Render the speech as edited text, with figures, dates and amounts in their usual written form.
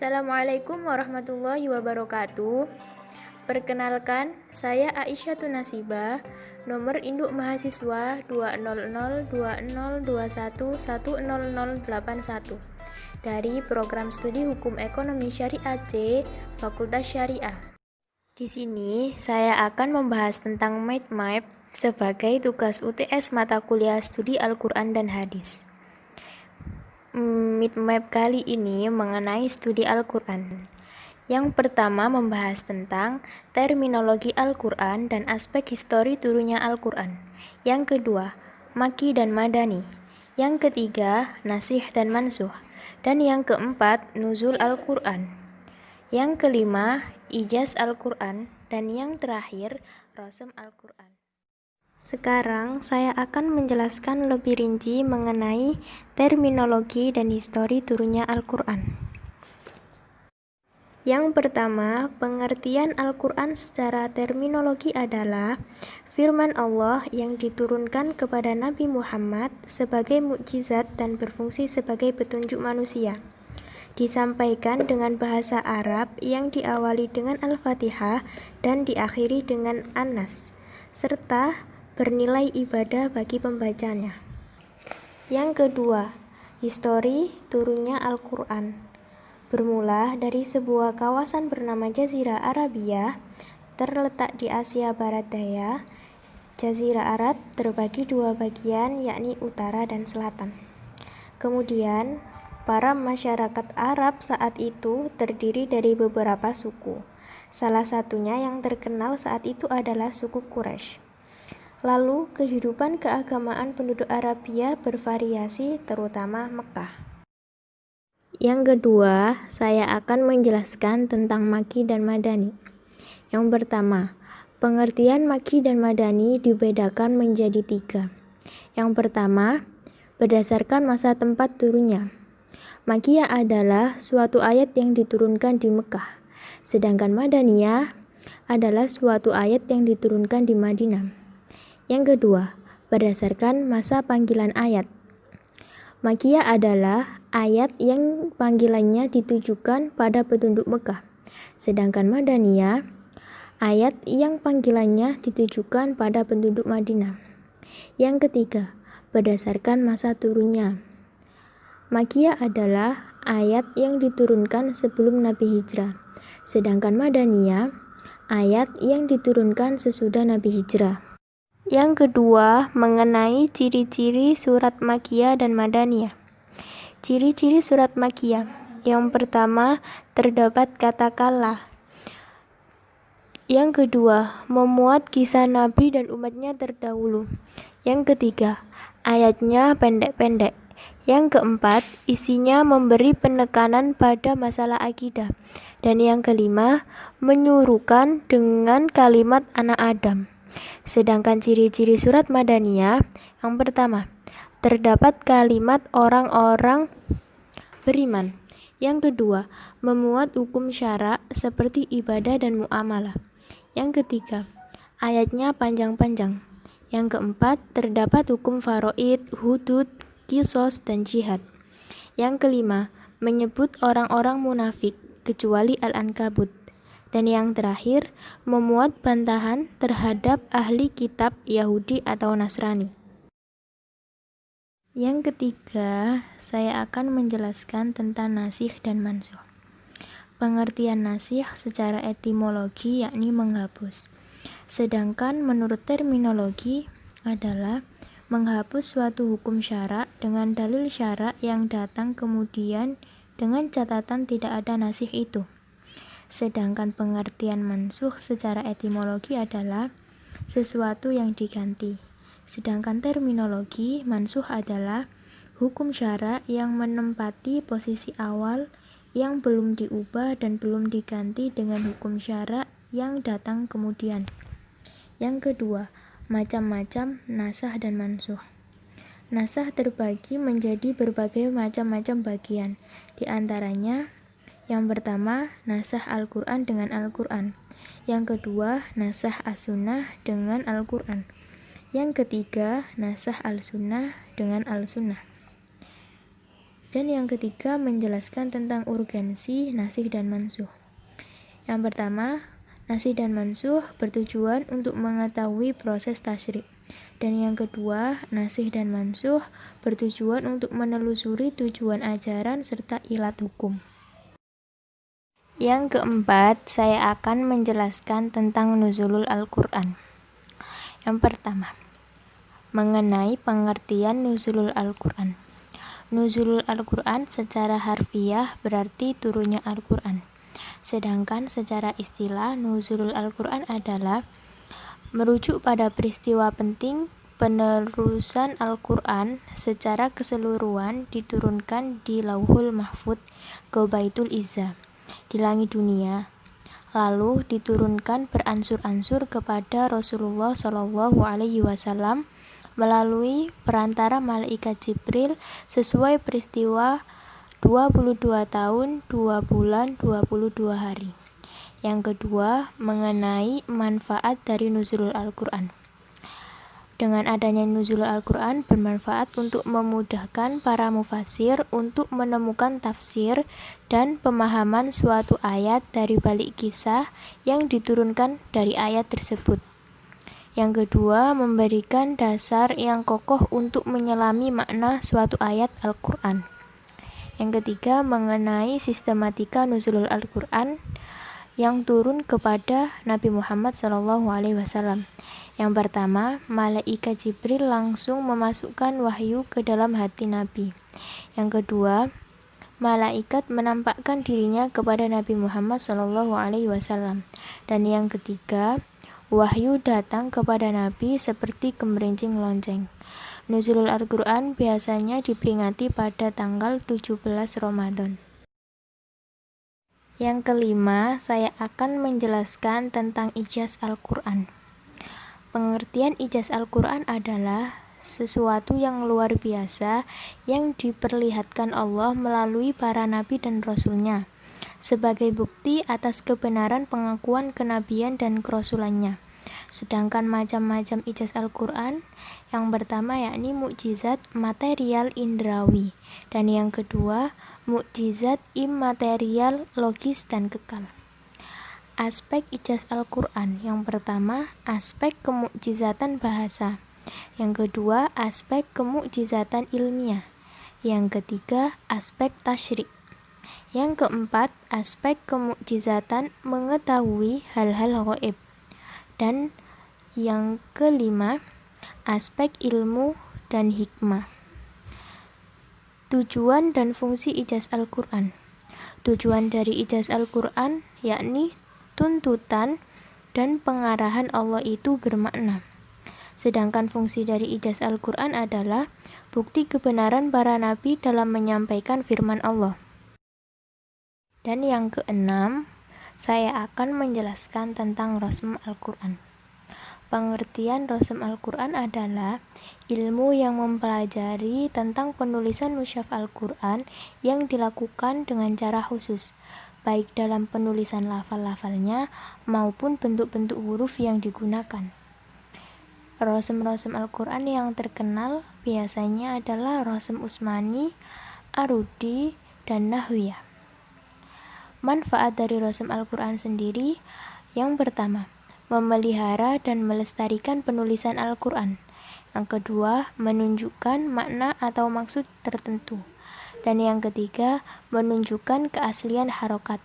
Assalamualaikum warahmatullahi wabarakatuh. Perkenalkan, saya Aisyah Tunasiba, nomor induk mahasiswa 2002021100081 dari Program Studi Hukum Ekonomi Syariah C, Fakultas Syariah. Di sini saya akan membahas tentang mind map sebagai tugas UTS mata kuliah Studi Al-Quran dan Hadis. Mind map kali ini mengenai studi Al-Quran. Yang pertama membahas tentang terminologi Al-Quran dan aspek histori turunnya Al-Quran. Yang kedua, Maki dan Madani. Yang ketiga, Nasih dan Mansuh. Dan yang keempat, Nuzul Al-Quran. Yang kelima, Ijaz Al-Quran. Dan yang terakhir, Rasem Al-Quran. Sekarang saya akan menjelaskan lebih rinci mengenai terminologi dan histori turunnya Al-Quran. Yang pertama, pengertian Al-Quran secara terminologi adalah firman Allah yang diturunkan kepada Nabi Muhammad sebagai mukjizat dan berfungsi sebagai petunjuk manusia. Disampaikan dengan bahasa Arab yang diawali dengan Al-Fatihah dan diakhiri dengan An-Nas, serta bernilai ibadah bagi pembacanya. Yang kedua, histori turunnya Al-Quran. Bermula dari sebuah kawasan bernama Jazirah Arabia, terletak di Asia Barat Daya. Jazirah Arab terbagi dua bagian, yakni utara dan selatan. Kemudian, para masyarakat Arab saat itu terdiri dari beberapa suku. Salah satunya yang terkenal saat itu adalah suku Quraisy. Lalu, kehidupan keagamaan penduduk Arabia bervariasi, terutama Mekah. Yang kedua, saya akan menjelaskan tentang Maki dan Madani. Yang pertama, pengertian Maki dan Madani dibedakan menjadi 3. Yang pertama, berdasarkan masa tempat turunnya. Makiyah adalah suatu ayat yang diturunkan di Mekah, sedangkan Madaniyah adalah suatu ayat yang diturunkan di Madinah. Yang kedua, berdasarkan masa panggilan ayat. Makiyah adalah ayat yang panggilannya ditujukan pada penduduk Mekah, sedangkan Madaniyah ayat yang panggilannya ditujukan pada penduduk Madinah. Yang ketiga, berdasarkan masa turunnya. Makiyah adalah ayat yang diturunkan sebelum Nabi hijrah, sedangkan Madaniyah ayat yang diturunkan sesudah Nabi hijrah. Yang kedua, mengenai ciri-ciri surat Makiyah dan Madaniyah. Ciri-ciri surat Makiyah. Yang pertama, terdapat kata kala. Yang kedua, memuat kisah Nabi dan umatnya terdahulu. Yang ketiga, ayatnya pendek-pendek. Yang keempat, isinya memberi penekanan pada masalah akidah. Dan yang kelima, menyuruhkan dengan kalimat anak Adam. Sedangkan ciri-ciri surat Madaniyah, yang pertama, terdapat kalimat orang-orang beriman. Yang kedua, memuat hukum syara seperti ibadah dan muamalah. Yang ketiga, ayatnya panjang-panjang. Yang keempat, terdapat hukum faraid, hudud, kisos, dan jihad. Yang kelima, menyebut orang-orang munafik, kecuali Al-Ankabut. Dan yang terakhir, memuat bantahan terhadap ahli kitab Yahudi atau Nasrani. Yang ketiga, saya akan menjelaskan tentang nasih dan mansuh. Pengertian nasih secara etimologi yakni menghapus. Sedangkan menurut terminologi adalah menghapus suatu hukum syara dengan dalil syara yang datang kemudian dengan catatan tidak ada nasih itu. Sedangkan pengertian mansuh secara etimologi adalah sesuatu yang diganti. Sedangkan terminologi mansuh adalah hukum syara yang menempati posisi awal yang belum diubah dan belum diganti dengan hukum syara yang datang kemudian. Yang kedua, macam-macam nasah dan mansuh. Nasah terbagi menjadi berbagai macam-macam bagian. Di antaranya, yang pertama, nasah Al-Quran dengan Al-Quran. Yang kedua, nasah As-Sunnah dengan Al-Quran. Yang ketiga, nasah Al-Sunnah dengan Al-Sunnah. Dan yang ketiga, menjelaskan tentang urgensi nasih dan mansuh. Yang pertama, nasih dan mansuh bertujuan untuk mengetahui proses tasyrik. Dan yang kedua, nasih dan mansuh bertujuan untuk menelusuri tujuan ajaran serta ilat hukum. Yang keempat, saya akan menjelaskan tentang nuzulul Al-Quran. Yang pertama, mengenai pengertian nuzulul Al-Quran. Nuzulul Al-Quran secara harfiah berarti turunnya Al-Quran. Sedangkan secara istilah, nuzulul Al-Quran adalah merujuk pada peristiwa penting penerusan Al-Quran secara keseluruhan diturunkan di Lauhul Mahfud ke Baitul Izzah di langit dunia, lalu diturunkan beransur-ansur kepada Rasulullah SAW melalui perantara malaikat Jibril sesuai peristiwa 22 tahun, 2 bulan, 22 hari. Yang kedua, mengenai manfaat dari nuzulul Al-Quran. Dengan adanya nuzulul Al-Quran bermanfaat untuk memudahkan para mufasir untuk menemukan tafsir dan pemahaman suatu ayat dari balik kisah yang diturunkan dari ayat tersebut. Yang kedua, memberikan dasar yang kokoh untuk menyelami makna suatu ayat Al-Quran. Yang ketiga, mengenai sistematika nuzulul Al-Quran yang turun kepada Nabi Muhammad SAW. Yang pertama, malaikat Jibril langsung memasukkan wahyu ke dalam hati Nabi. Yang kedua, malaikat menampakkan dirinya kepada Nabi Muhammad SAW. Dan yang ketiga, wahyu datang kepada Nabi seperti gemerincing lonceng. Nuzulul Al-Quran biasanya diperingati pada tanggal 17 Ramadan. Yang kelima, saya akan menjelaskan tentang ijaz Al-Quran. Pengertian ijaz Al-Quran adalah sesuatu yang luar biasa yang diperlihatkan Allah melalui para nabi dan rasulnya sebagai bukti atas kebenaran pengakuan kenabian dan kerasulannya. Sedangkan macam-macam ijaz Al-Quran, yang pertama yakni mukjizat material indrawi, dan yang kedua mukjizat immaterial logis dan kekal. Aspek ijaz Al-Quran, yang pertama aspek kemukjizatan bahasa, yang kedua aspek kemukjizatan ilmiah, yang ketiga aspek tasyrik, yang keempat aspek kemukjizatan mengetahui hal-hal ghaib, dan yang kelima aspek ilmu dan hikmah. Tujuan dan fungsi ijaz Al-Quran. Tujuan dari ijaz Al-Quran yakni tuntutan dan pengarahan Allah itu bermakna. Sedangkan fungsi dari ijaz Al-Quran adalah bukti kebenaran para nabi dalam menyampaikan firman Allah. Dan yang keenam, saya akan menjelaskan tentang rasm Al-Quran. Pengertian rasm Al-Quran adalah ilmu yang mempelajari tentang penulisan mushaf Al-Quran yang dilakukan dengan cara khusus, baik dalam penulisan lafal-lafalnya maupun bentuk-bentuk huruf yang digunakan. Rasm-rasm Al-Quran yang terkenal biasanya adalah rasm Utsmani, Arudi, dan Nahwiyah. Manfaat dari rasm Al-Quran sendiri, yang pertama, memelihara dan melestarikan penulisan Al-Quran. Yang kedua, menunjukkan makna atau maksud tertentu. Dan yang ketiga, menunjukkan keaslian harokat.